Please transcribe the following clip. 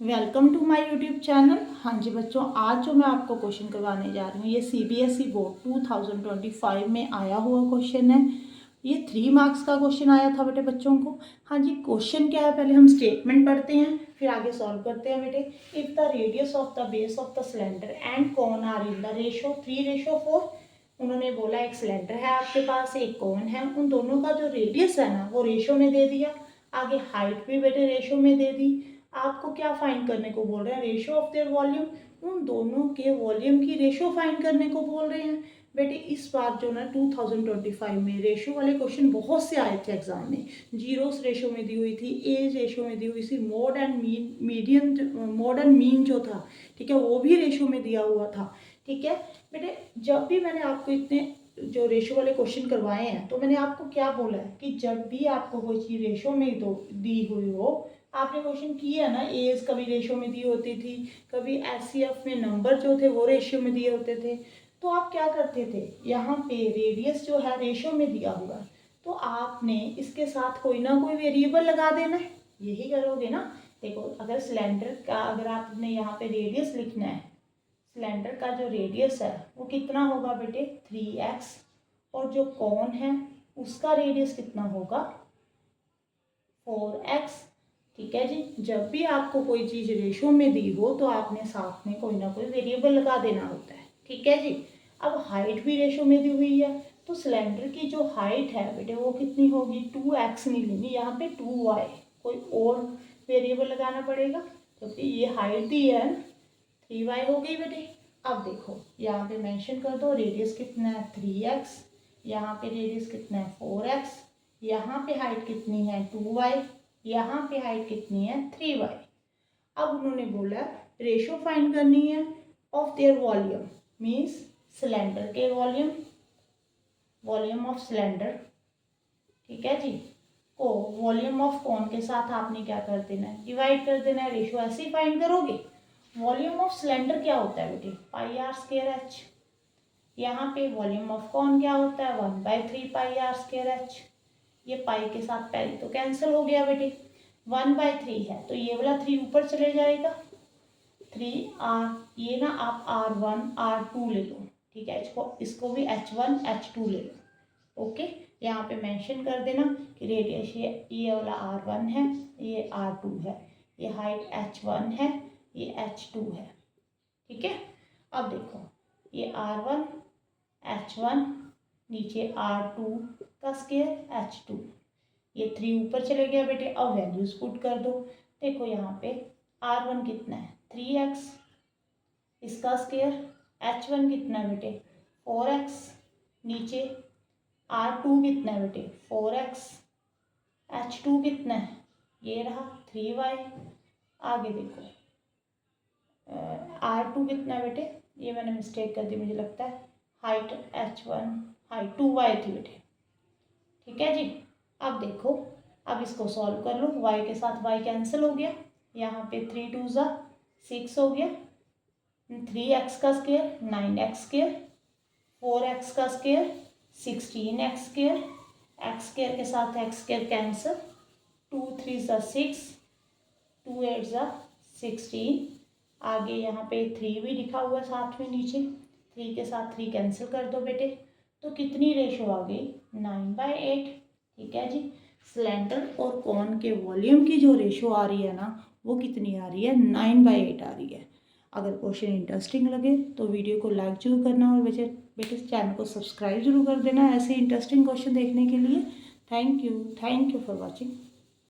Welcome to my YouTube channel. हाँ जी बच्चों, आज जो मैं आपको क्वेश्चन करवाने जा रही हूँ ये सीबीएसई बोर्ड 2025 में आया हुआ क्वेश्चन है। ये 3 मार्क्स का क्वेश्चन आया था बेटे बच्चों को। हाँ जी, क्वेश्चन क्या है पहले हम स्टेटमेंट पढ़ते हैं फिर आगे सॉल्व करते हैं बेटे। If the radius of the base of the cylinder and cone are in the ratio 3:4। उन्होंने बोला एक सिलेंडर है आपके पास, एक कोन है, उन दोनों का जो रेडियस है ना वो रेशो में दे दिया। आगे हाइट भी बेटे रेशो में दे दी। आपको क्या फाइंड करने को बोल रहे हैं? रेशो ऑफ देयर वॉल्यूम, उन दोनों के वॉल्यूम की रेशो फाइंड करने को बोल रहे हैं बेटे। इस बार जो ना 2025 में रेशो वाले क्वेश्चन बहुत से आए थे एग्जाम में। जीरोस रेशो में दी हुई थी, एज रेशो में दी हुई थी, mode and mean, median, mode and mean जो था, ठीक है, वो भी रेशो में दिया हुआ था। ठीक है बेटे, जब भी मैंने आपको इतने जो रेशो वाले क्वेश्चन करवाए हैं तो मैंने आपको क्या बोला है कि जब भी आपको कोई चीज़ रेशो में दी हुई हो, आपने क्वेश्चन किया ना, एज कभी रेशो में दी होती थी, कभी एचसीएफ में नंबर जो थे वो रेशियो में दिए होते थे, तो आप क्या करते थे, यहाँ पे रेडियस जो है रेशो में दिया हुआ तो आपने इसके साथ कोई ना कोई वेरिएबल लगा देना है, यही करोगे ना। देखो, अगर सिलेंडर का अगर आपने यहाँ पे रेडियस लिखना है, सिलेंडर का जो रेडियस है वो कितना होगा बेटे 3x, और जो कोन है उसका रेडियस कितना होगा 4x। ठीक है जी, जब भी आपको कोई चीज़ रेशो में दी हो तो आपने साथ में कोई ना कोई वेरिएबल लगा देना होता है। ठीक है जी, अब हाइट भी रेशो में दी हुई है तो सिलेंडर की जो हाइट है बेटे वो कितनी होगी 2x नहीं लेनी, यहाँ पे 2y, कोई और वेरिएबल लगाना पड़ेगा क्योंकि ये हाइट दी है 3y हो गई बेटे। अब देखो यहाँ पे मेंशन कर दो रेडियस कितना है 3x, यहाँ पे रेडियस कितना है 4x, यहाँ पे हाइट कितनी है 2y, यहाँ पे हाइट कितनी है 3y। अब उन्होंने बोला रेशो फाइंड करनी है of their volume, means cylinder के वॉल्यूम, वॉल्यूम ऑफ सिलेंडर, ठीक है जी, को वॉल्यूम ऑफ कोन के साथ आपने क्या कर देना है, डिवाइड कर देना है। रेशो ऐसे ही फाइंड करोगे। वॉल्यूम ऑफ सिलेंडर क्या होता है बेटे πr²h, यहाँ पे वॉल्यूम ऑफ कॉन क्या होता है 1/3 πr²h। ये पाई के साथ पहले तो कैंसिल हो गया बेटे, 1/3 है तो ये वाला 3 ऊपर चले जाएगा, 3r, ये ना आप r1 r2 ले लो, ठीक है, इसको भी h1 h2 ले लो। ओके, यहाँ पे मेंशन कर देना कि रेडियस ये वाला r1 है, ये r2 है, ये हाइट h1 है, ये h2 है। ठीक है, अब देखो ये r1 h1, नीचे r2 का स्क्वायर h2, ये 3 ऊपर चले गया बेटे। अब वैल्यूज पुट कर दो। देखो यहाँ पे r1 कितना है 3x, इसका स्क्वायर, h1 कितना है बेटे 4x, नीचे r2 कितना है बेटे 4x, h2 कितना है ये रहा 3y। आगे देखो r2 कितना है बेटे, ये मैंने मिस्टेक कर दी मुझे लगता है, हाइट h1 हाइट 2y थी बेटे। ठीक है जी, अब देखो, अब इसको सॉल्व कर लो, y के साथ y कैंसिल हो गया, यहाँ पे 3 2 6 हो गया, 3x का स्क्वायर 9x स्क्वायर, 4x का square 16x square, x square के साथ x स्क्वायर कैंसिल, 2 3 6, 2 8 16, आगे यहाँ पे 3 भी लिखा हुआ साथ में नीचे, 3 के साथ 3 कैंसिल कर दो बेटे, तो कितनी रेशो आ गई 9/8। ठीक है जी, सिलेंडर और कॉन के वॉल्यूम की जो रेशो आ रही है ना वो कितनी आ रही है 9/8 आ रही है। अगर क्वेश्चन इंटरेस्टिंग लगे तो वीडियो को लाइक जरूर करना और बेटे चैनल को सब्सक्राइब जरूर कर देना ऐसे इंटरेस्टिंग क्वेश्चन देखने के लिए। Thank you for watching.